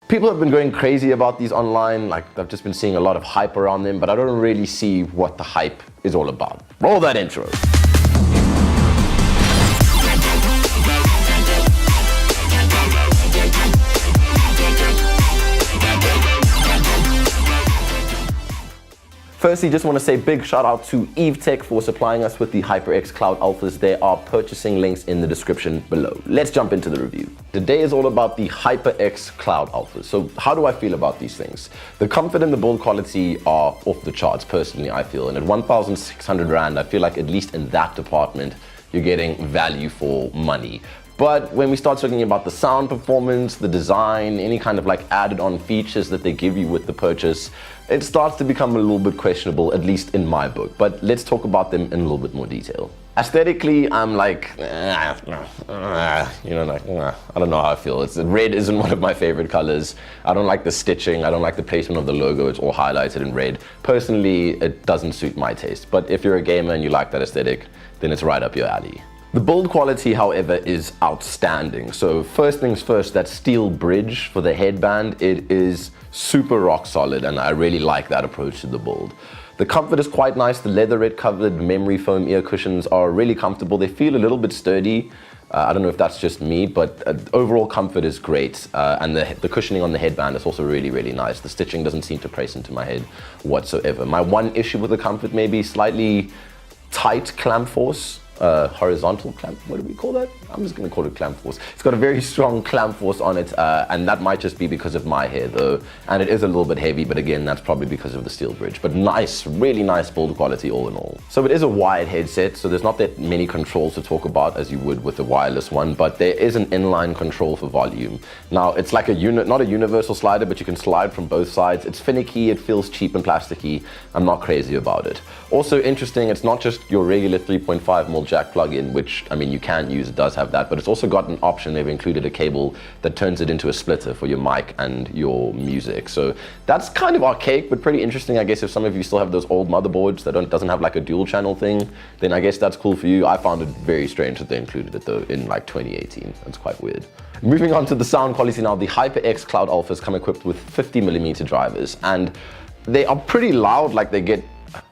People have been going crazy about these online, like I've just been seeing a lot of hype around them, but I don't really see what the hype is all about. Roll that intro. Firstly, just want to say big shout out to Evetech for supplying us with the HyperX Cloud Alphas. There are purchasing links in the description below. Let's jump into the review. Today is all about the HyperX Cloud Alphas. So how do I feel about these things? The comfort and the build quality are off the charts, personally, I feel. And at 1,600 Rand, I feel like at least in that department, you're getting value for money. But when we start talking about the sound performance, the design, any kind of like added on features that they give you with the purchase, it starts to become a little bit questionable, at least in my book. But let's talk about them in a little bit more detail. Aesthetically, I'm like, I don't know how I feel. Red isn't one of my favorite colors. I don't like the stitching. I don't like the placement of the logo. It's all highlighted in red. Personally, it doesn't suit my taste. But if you're a gamer and you like that aesthetic, then it's right up your alley. The build quality, however, is outstanding. So first things first, that steel bridge for the headband, it is super rock solid, and I really like that approach to the build. The comfort is quite nice. The leatherette covered memory foam ear cushions are really comfortable. They feel a little bit sturdy. I don't know if that's just me, but overall comfort is great. And the cushioning on the headband is also really, really nice. The stitching doesn't seem to press into my head whatsoever. My one issue with the comfort may be slightly tight clamp force. Horizontal clamp, what do we call that? I'm just going to call it clamp force. It's got a very strong clamp force on it, and that might just be because of my hair though, and it is a little bit heavy, but again, that's probably because of the steel bridge. But nice, really nice build quality all in all. So it is a wired headset, so there's not that many controls to talk about as you would with the wireless one, but there is an inline control for volume. Now, it's like a not a universal slider, but you can slide from both sides. It's finicky, it feels cheap and plasticky. I'm not crazy about it. Also interesting, it's not just your regular 3.5mm jack plug-in, which, I mean, you can use, it does have that, but it's also got an option. They've included a cable that turns it into a splitter for your mic and your music. So that's kind of archaic, but pretty interesting. I guess if some of you still have those old motherboards that doesn't have like a dual channel thing, then I guess that's cool for you. I found it very strange that they included it though in like 2018. That's quite weird. Moving on to the sound quality now, the HyperX Cloud Alphas come equipped with 50mm drivers, and they are pretty loud. Like, they get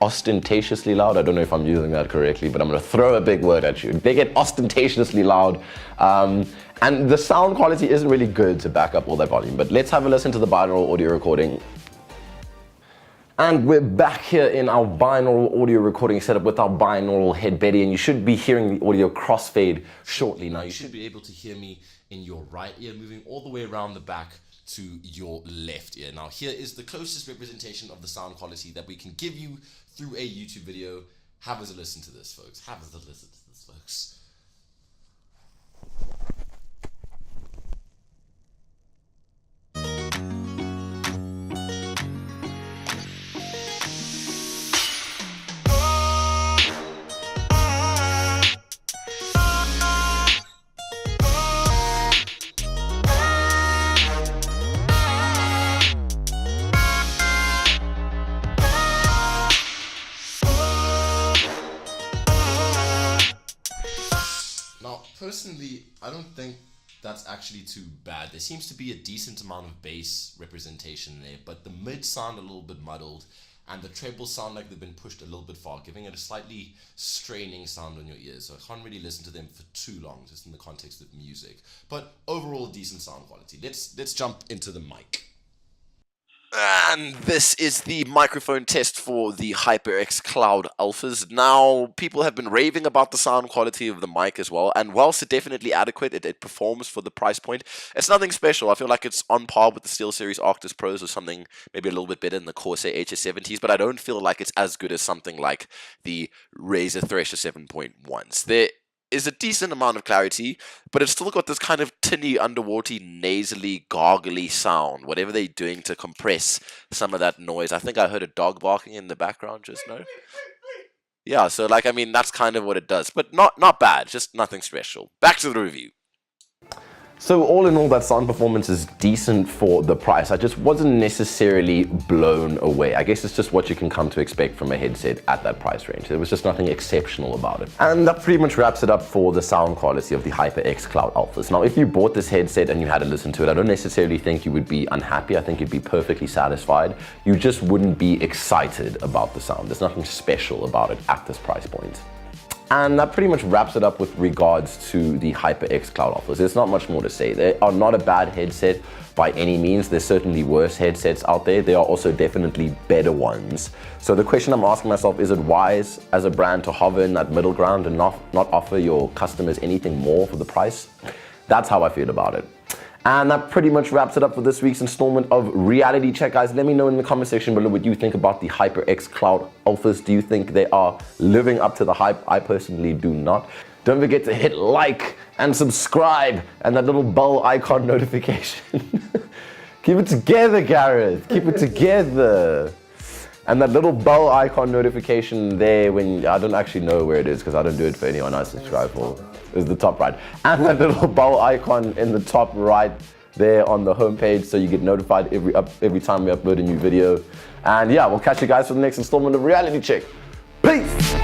ostentatiously loud. I don't know if I'm using that correctly, but I'm going to throw a big word at you. They get ostentatiously loud, and the sound quality isn't really good to back up all that volume. But let's have a listen to the binaural audio recording. And we're back here in our binaural audio recording setup with our binaural head Betty, and you should be hearing the audio crossfade shortly. Now, you should be able to hear me in your right ear moving all the way around the back to your left ear. Now, here is the closest representation of the sound quality that we can give you through a YouTube video. Have us a listen to this, folks. Have us a listen to this, folks. Personally, I don't think that's actually too bad. There seems to be a decent amount of bass representation there, but the mids sound a little bit muddled, and the trebles sound like they've been pushed a little bit far, giving it a slightly straining sound on your ears. So I can't really listen to them for too long, just in the context of music. But overall, decent sound quality. Let's jump into the mic. And this is the microphone test for the HyperX Cloud Alphas. Now, people have been raving about the sound quality of the mic as well, and whilst it's definitely adequate, it performs for the price point. It's nothing special. I feel like it's on par with the SteelSeries Arctis Pros or something, maybe a little bit better than the Corsair HS70s, but I don't feel like it's as good as something like the Razer Thresher 7.1s. There is a decent amount of clarity, but it's still got this kind of tinny, underwater, nasally, gargly sound, whatever they're doing to compress some of that noise. I think I heard a dog barking in the background just now. Yeah, so like, I mean, that's kind of what it does, but not bad, just nothing special. Back to the review. So all in all, that sound performance is decent for the price. I just wasn't necessarily blown away. I guess it's just what you can come to expect from a headset at that price range. There was just nothing exceptional about it. And that pretty much wraps it up for the sound quality of the HyperX Cloud Alphas. Now, if you bought this headset and you had to listen to it, I don't necessarily think you would be unhappy. I think you'd be perfectly satisfied. You just wouldn't be excited about the sound. There's nothing special about it at this price point. And that pretty much wraps it up with regards to the HyperX Cloud Alphas. There's not much more to say. They are not a bad headset by any means. There's certainly worse headsets out there. There are also definitely better ones. So the question I'm asking myself, is it wise as a brand to hover in that middle ground and not offer your customers anything more for the price? That's how I feel about it. And that pretty much wraps it up for this week's installment of Reality Check, guys. Let me know in the comment section below what you think about the HyperX Cloud Alphas. Do you think they are living up to the hype? I personally do not. Don't forget to hit like and subscribe and that little bell icon notification. Keep it together, Gareth. Keep it together. And that little bell icon notification there, when I don't actually know where it is because I don't do it for anyone I subscribe for, is the top right. And that little bell icon in the top right there on the homepage, so you get notified every time we upload a new video. And yeah, we'll catch you guys for the next installment of Reality Check. Peace!